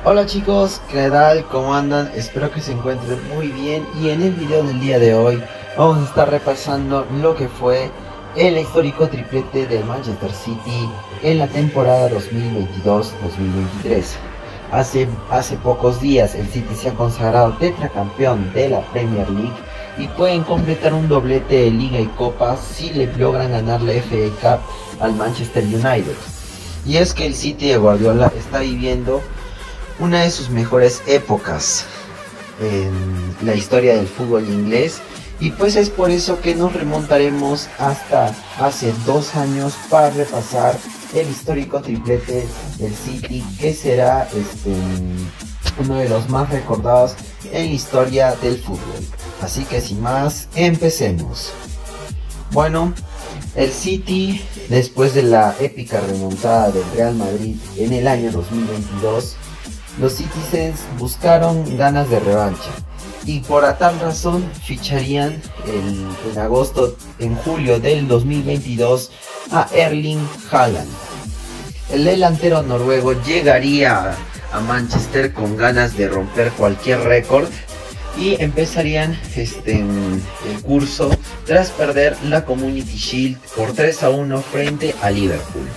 Hola chicos, ¿qué tal? ¿Cómo andan? Espero que se encuentren muy bien y en el video del día de hoy vamos a estar repasando lo que fue el histórico triplete del Manchester City en la temporada 2022-2023. Hace pocos días el City se ha consagrado tetracampeón de la Premier League y pueden completar un doblete de Liga y Copa si le logran ganar la FA Cup al Manchester United. Y es que el City de Guardiola está viviendo una de sus mejores épocas en la historia del fútbol inglés, y pues es por eso que nos remontaremos hasta hace 2 años para repasar el histórico triplete del City, que será uno de los más recordados en la historia del fútbol. Así que sin más, empecemos. Bueno, el City, después de la épica remontada del Real Madrid en el año 2022, los Citizens buscaron ganas de revancha y por tal razón ficharían en julio del 2022 a Erling Haaland. El delantero noruego llegaría a Manchester con ganas de romper cualquier récord y empezarían el curso tras perder la Community Shield por 3-1 frente a Liverpool.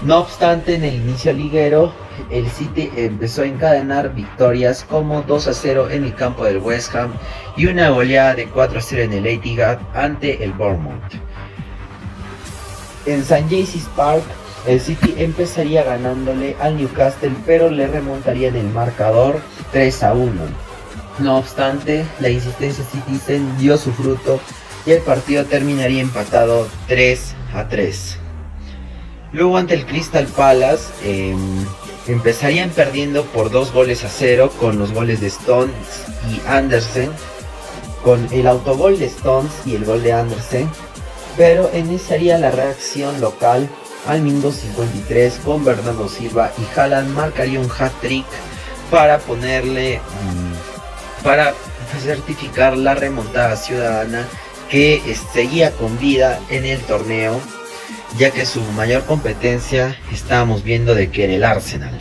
No obstante, en el inicio liguero, el City empezó a encadenar victorias como 2-0 en el campo del West Ham y una goleada de 4-0 en el Etihad ante el Bournemouth. En St. James's Park, el City empezaría ganándole al Newcastle, pero le remontaría en el marcador 3-1. No obstante, la insistencia Citizen dio su fruto y el partido terminaría empatado 3-3. Luego ante el Crystal Palace empezarían perdiendo por 2-0 con los goles de Stones y Andersen, con el autogol de Stones y el gol de Andersen, pero iniciaría la reacción local al minuto 53 con Bernardo Silva, y Haaland marcaría un hat-trick para certificar la remontada ciudadana que seguía con vida en el torneo, ya que su mayor competencia estábamos viendo de que era el Arsenal.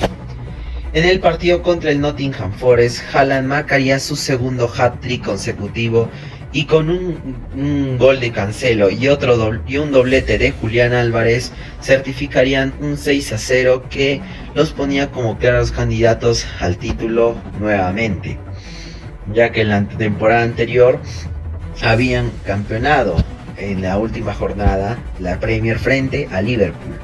En el partido contra el Nottingham Forest, Haaland marcaría su segundo hat-trick consecutivo, y con un gol de Cancelo y un doblete de Julián Álvarez certificarían un 6-0 que los ponía como claros candidatos al título nuevamente, ya que en la temporada anterior habían campeonado en la última jornada la Premier frente a Liverpool.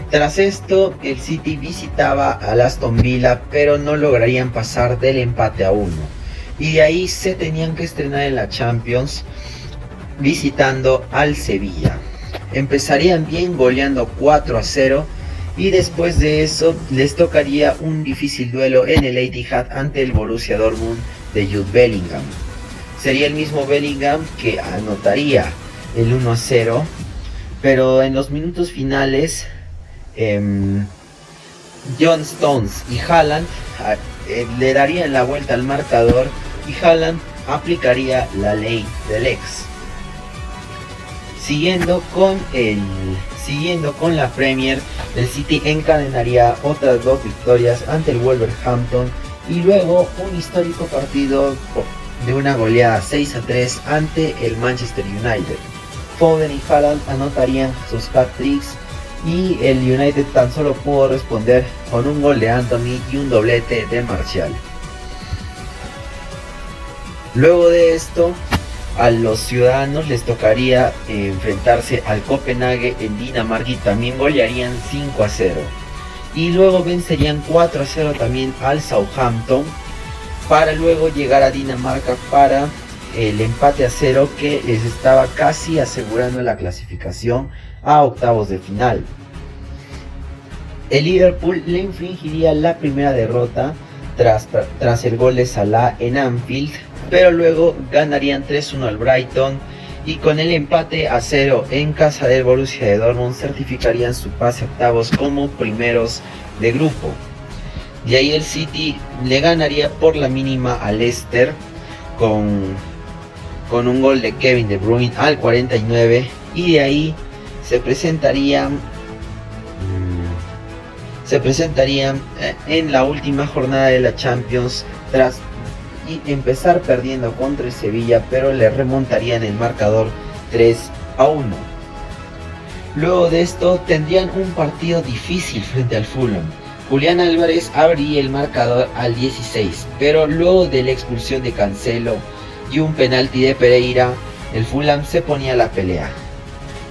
Tras esto, el City visitaba al Aston Villa, pero no lograrían pasar del empate a 1, y de ahí se tenían que estrenar en la Champions visitando al Sevilla. Empezarían bien goleando 4-0, y después de eso les tocaría un difícil duelo en el Etihad ante el Borussia Dortmund de Jude Bellingham. Sería el mismo Bellingham que anotaría el 1-0, pero en los minutos finales John Stones y Haaland le darían la vuelta al marcador, y Haaland aplicaría la ley del ex. Siguiendo con la Premier, el City encadenaría otras 2 victorias ante el Wolverhampton y luego un histórico partido de una goleada 6-3 ante el Manchester United. Foden y Haaland anotarían sus hat-tricks y el United tan solo pudo responder con un gol de Anthony y un doblete de Martial. Luego de esto, a los ciudadanos les tocaría enfrentarse al Copenhague en Dinamarca y también golearían 5-0. Y luego vencerían 4-0 también al Southampton, para luego llegar a Dinamarca para el empate a 0 que les estaba casi asegurando la clasificación a octavos de final. El Liverpool le infligiría la primera derrota tras el gol de Salah en Anfield, pero luego ganarían 3-1 al Brighton, y con el empate a 0 en casa del Borussia de Dortmund certificarían su pase a octavos como primeros de grupo. De ahí el City le ganaría por la mínima al Leicester con un gol de Kevin De Bruyne al 49, y de ahí se presentaría se presentarían en la última jornada de la Champions tras empezar perdiendo contra el Sevilla, pero le remontarían el marcador 3-1. Luego de esto tendrían un partido difícil frente al Fulham. Julián Álvarez abriría el marcador al 16, pero luego de la expulsión de Cancelo y un penalti de Pereira, el Fulham se ponía a la pelea.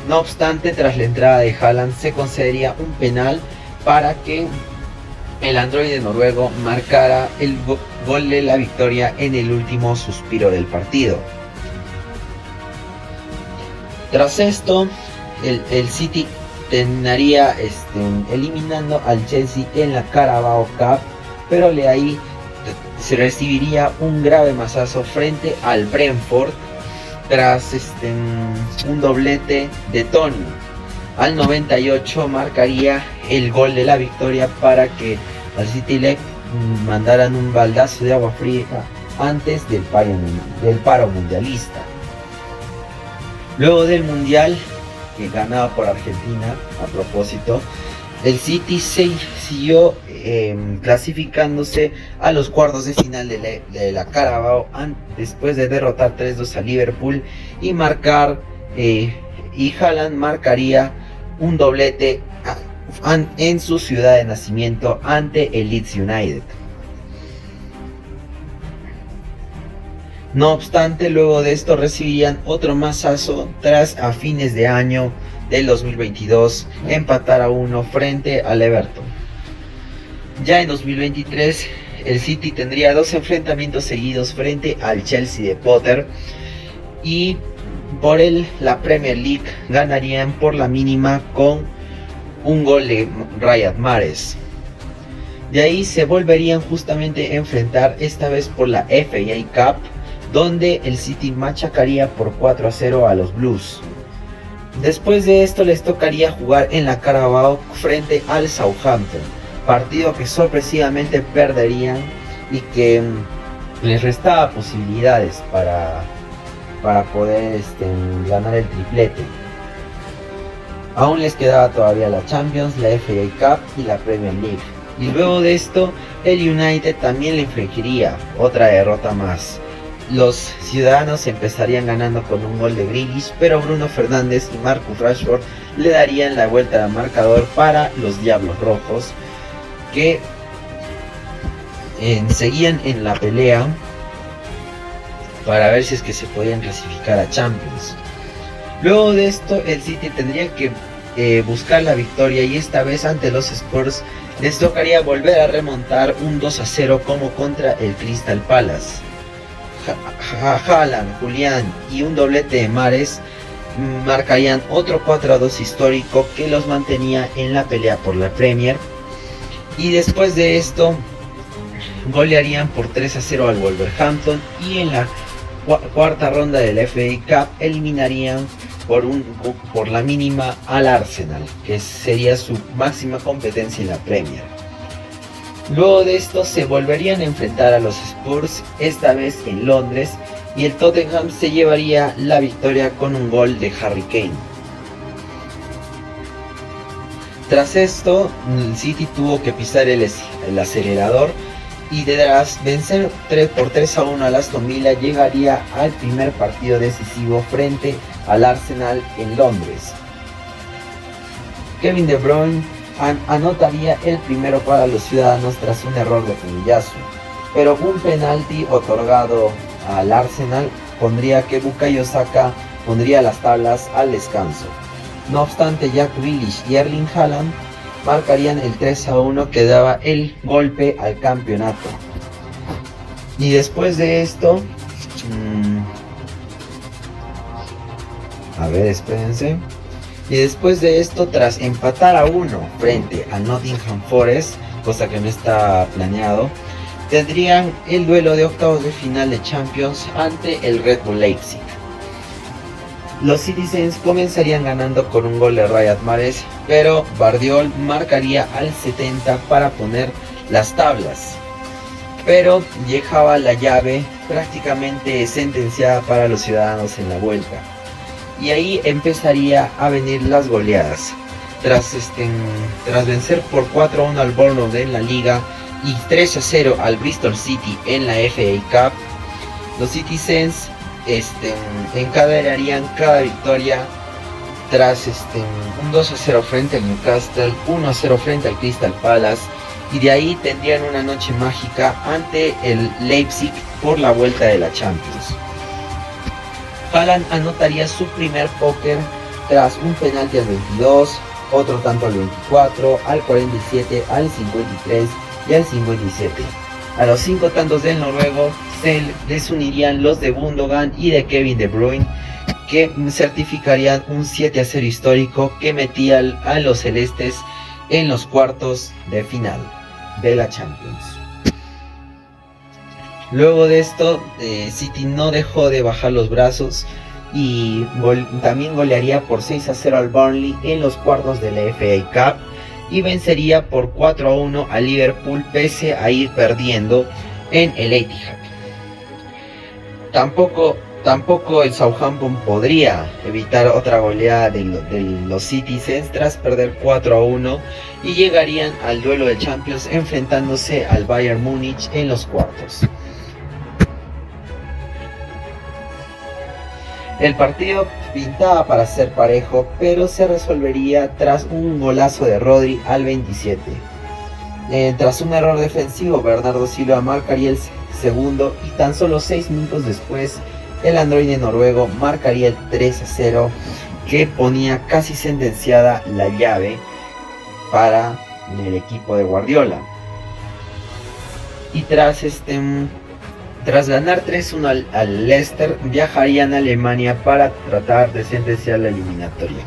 No obstante, tras la entrada de Haaland se concedería un penal para que el androide noruego marcara el gol de la victoria en el último suspiro del partido. Tras esto, el City terminaría eliminando al Chelsea en la Carabao Cup, pero de ahí se recibiría un grave mazazo frente al Brentford tras un doblete de Tony. Al 98 marcaría el gol de la victoria para que al City le mandaran un baldazo de agua fría antes del paro mundialista. Luego del mundial ganado por Argentina, a propósito, el City siguió clasificándose a los cuartos de final de la Carabao después de derrotar 3-2 a Liverpool y Haaland marcaría un doblete en su ciudad de nacimiento ante el Leeds United. No obstante, luego de esto recibirían otro mazazo tras a fines de año del 2022 empatar a 1 frente al Everton. Ya en 2023 el City tendría 2 enfrentamientos seguidos frente al Chelsea de Potter y por la Premier League ganarían por la mínima con un gol de Riyad Mahrez. De ahí se volverían justamente a enfrentar, esta vez por la FA Cup, donde el City machacaría por 4-0 a los Blues. Después de esto les tocaría jugar en la Carabao frente al Southampton, partido que sorpresivamente perderían y que les restaba posibilidades para poder ganar el triplete. Aún les quedaba todavía la Champions, la FA Cup y la Premier League. Y luego de esto el United también le infligiría otra derrota más. Los ciudadanos empezarían ganando con un gol de Grealish, pero Bruno Fernández y Marcus Rashford le darían la vuelta al marcador para los Diablos Rojos, que seguían en la pelea para ver si es que se podían clasificar a Champions. Luego de esto el City tendría que buscar la victoria, y esta vez ante los Spurs les tocaría volver a remontar un 2-0 como contra el Crystal Palace. Haaland, Julián y un doblete de Mahrez marcarían otro 4-2 histórico que los mantenía en la pelea por la Premier, y después de esto golearían por 3-0 al Wolverhampton, y en la cuarta ronda de la FA Cup eliminarían por la mínima al Arsenal, que sería su máxima competencia en la Premier. Luego de esto se volverían a enfrentar a los Spurs, esta vez en Londres, y el Tottenham se llevaría la victoria con un gol de Harry Kane. Tras esto, el City tuvo que pisar el acelerador, y tras vencer 3-1 al Aston Villa llegaría al primer partido decisivo frente al Arsenal en Londres. Kevin De Bruyne anotaría el primero para los ciudadanos tras un error de Tomiyasu, pero un penalti otorgado al Arsenal pondría que Bukayo Saka pondría las tablas al descanso. No obstante, Jack Grealish y Erling Haaland marcarían el 3-1 que daba el golpe al campeonato. Y después de esto, espérense. Y después de esto, tras empatar a 1 frente a Nottingham Forest, cosa que no está planeado, tendrían el duelo de octavos de final de Champions ante el Red Bull Leipzig. Los Citizens comenzarían ganando con un gol de Riyad Mahrez, pero Bardiol marcaría al 70 para poner las tablas. Pero dejaba la llave prácticamente sentenciada para los ciudadanos en la vuelta. Y ahí empezaría a venir las goleadas. tras vencer por 4-1 al Bournemouth en la Liga y 3-0 al Bristol City en la FA Cup, los Citizens encadenarían cada victoria tras un 2-0 frente al Newcastle, 1-0 frente al Crystal Palace, y de ahí tendrían una noche mágica ante el Leipzig por la vuelta de la Champions. Haaland anotaría su primer póker tras un penalti al 22, otro tanto al 24, al 47, al 53 y al 57. A los 5 tantos del noruego se les unirían los de Gundogan y de Kevin De Bruyne, que certificarían un 7-0 histórico que metía a los celestes en los cuartos de final de la Champions. Luego de esto, City no dejó de bajar los brazos y también golearía por 6-0 al Burnley en los cuartos de la FA Cup y vencería por 4-1 al Liverpool pese a ir perdiendo en el Etihad. Tampoco el Southampton podría evitar otra goleada de los Citizens tras perder 4-1 y llegarían al duelo de Champions enfrentándose al Bayern Múnich en los cuartos. El partido pintaba para ser parejo, pero se resolvería tras un golazo de Rodri al 27. Tras un error defensivo, Bernardo Silva marcaría el segundo y tan solo 6 minutos después el androide noruego marcaría el 3-0 que ponía casi sentenciada la llave para el equipo de Guardiola. Y tras ganar 3-1 al Leicester, viajarían a Alemania para tratar de sentenciar la eliminatoria.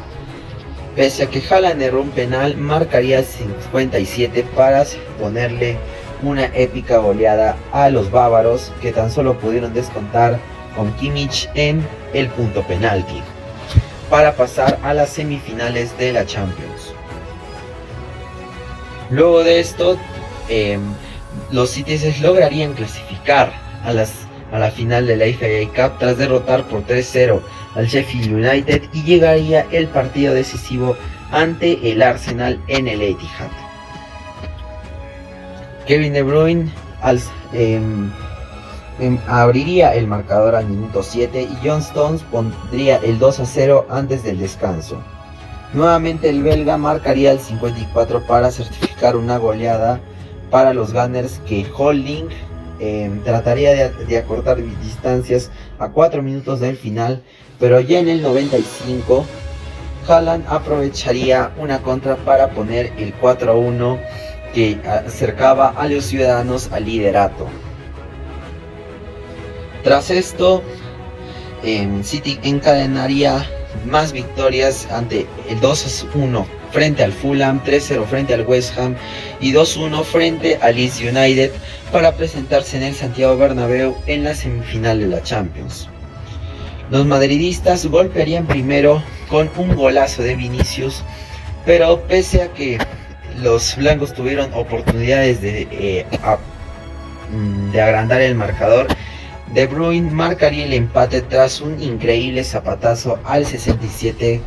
Pese a que Haaland erró un penal, marcaría el 57 para ponerle una épica goleada a los bávaros, que tan solo pudieron descontar con Kimmich en el punto penalti para pasar a las semifinales de la Champions. Luego de esto, los Citizens lograrían clasificar a la final de la FA Cup tras derrotar por 3-0 al Sheffield United y llegaría el partido decisivo ante el Arsenal en el Etihad. Kevin De Bruyne abriría el marcador al minuto 7 y John Stones pondría el 2-0 antes del descanso. Nuevamente el belga marcaría el 54 para certificar una goleada para los Gunners, que Holding trataría de acortar distancias a 4 minutos del final, pero ya en el 95 Haaland aprovecharía una contra para poner el 4-1 que acercaba a los ciudadanos al liderato. Tras esto, City encadenaría más victorias ante el 2-1 frente al Fulham, 3-0 frente al West Ham y 2-1 frente al Leeds United para presentarse en el Santiago Bernabéu en la semifinal de la Champions. Los madridistas golpearían primero con un golazo de Vinicius, pero pese a que los blancos tuvieron oportunidades de agrandar el marcador, De Bruyne marcaría el empate tras un increíble zapatazo al 67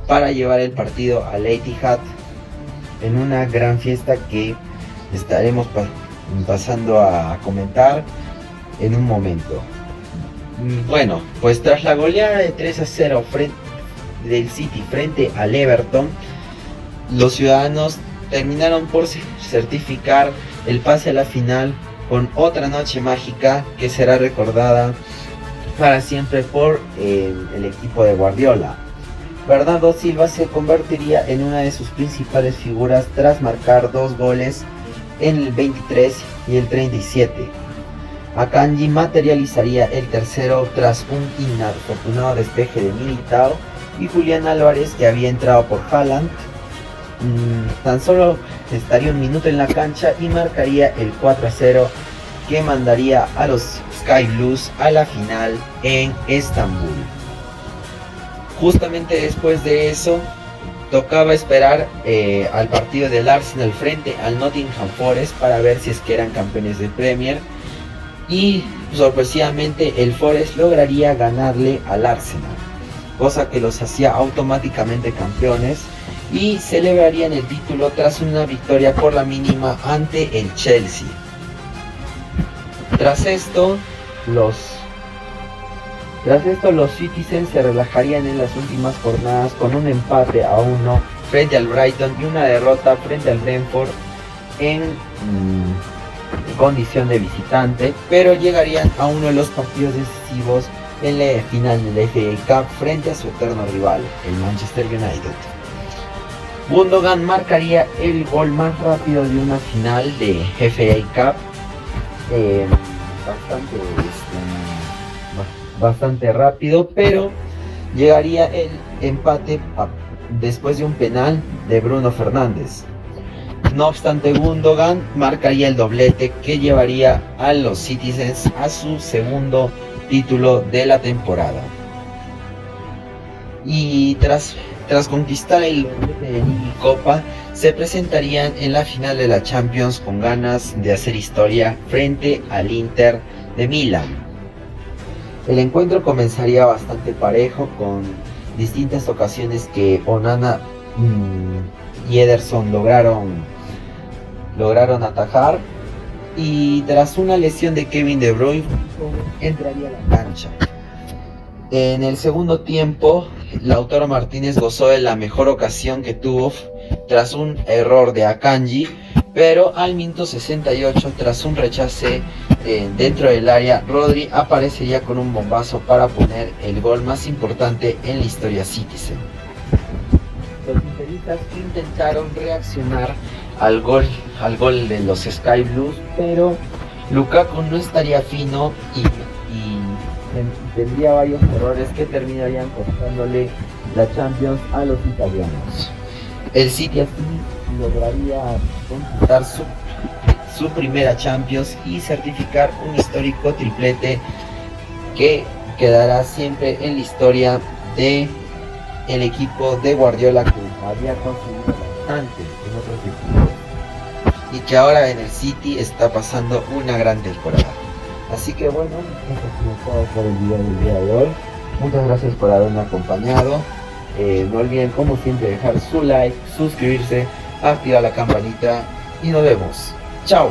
para llevar el partido al Etihad en una gran fiesta que estaremos pasando a comentar en un momento. Bueno, pues tras la goleada de 3-0 del City frente al Everton, los ciudadanos terminaron por certificar el pase a la final con otra noche mágica que será recordada para siempre por el equipo de Guardiola. Bernardo Silva se convertiría en una de sus principales figuras tras marcar 2 goles en el 23 y el 37. Akanji materializaría el tercero tras un inafortunado despeje de Militao y Julián Álvarez, que había entrado por Haaland, tan solo estaría un minuto en la cancha y marcaría el 4-0 que mandaría a los Sky Blues a la final en Estambul. Justamente después de eso tocaba esperar al partido del Arsenal frente al Nottingham Forest para ver si es que eran campeones de Premier, y sorpresivamente el Forest lograría ganarle al Arsenal, cosa que los hacía automáticamente campeones y celebrarían el título tras una victoria por la mínima ante el Chelsea. Tras esto, los Citizens se relajarían en las últimas jornadas con un empate a 1 frente al Brighton y una derrota frente al Brentford en condición de visitante, pero llegarían a uno de los partidos decisivos en la final de la FA Cup frente a su eterno rival, el Manchester United. Gundogan marcaría el gol más rápido de una final de FA Cup, bastante rápido, pero llegaría el empate después de un penal de Bruno Fernández. No obstante, Gundogan marcaría el doblete que llevaría a los Citizens a su segundo título de la temporada. Y tras conquistar el doblete de Liga y Copa, se presentarían en la final de la Champions con ganas de hacer historia frente al Inter de Milán. El encuentro comenzaría bastante parejo, con distintas ocasiones que Onana y Ederson lograron atajar, y tras una lesión de Kevin De Bruyne entraría a la cancha. En el segundo tiempo, Lautaro Martínez gozó de la mejor ocasión que tuvo tras un error de Akanji, pero al minuto 68, tras un rechace dentro del área, Rodri aparecería con un bombazo para poner el gol más importante en la historia Citizen. Los interistas intentaron reaccionar al gol de los Sky Blues, pero Lukaku no estaría fino y tendría varios errores que terminarían costándole la Champions a los italianos. El City así lograría conquistar su primera Champions y certificar un histórico triplete que quedará siempre en la historia de el equipo de Guardiola, que había conseguido bastante en otros equipos y que ahora en el City está pasando una gran temporada. Así que bueno, esto ha sido todo por el video del día de hoy. Muchas gracias por haberme acompañado. No olviden, como siempre, dejar su like, suscribirse, activar la campanita y nos vemos. Chao.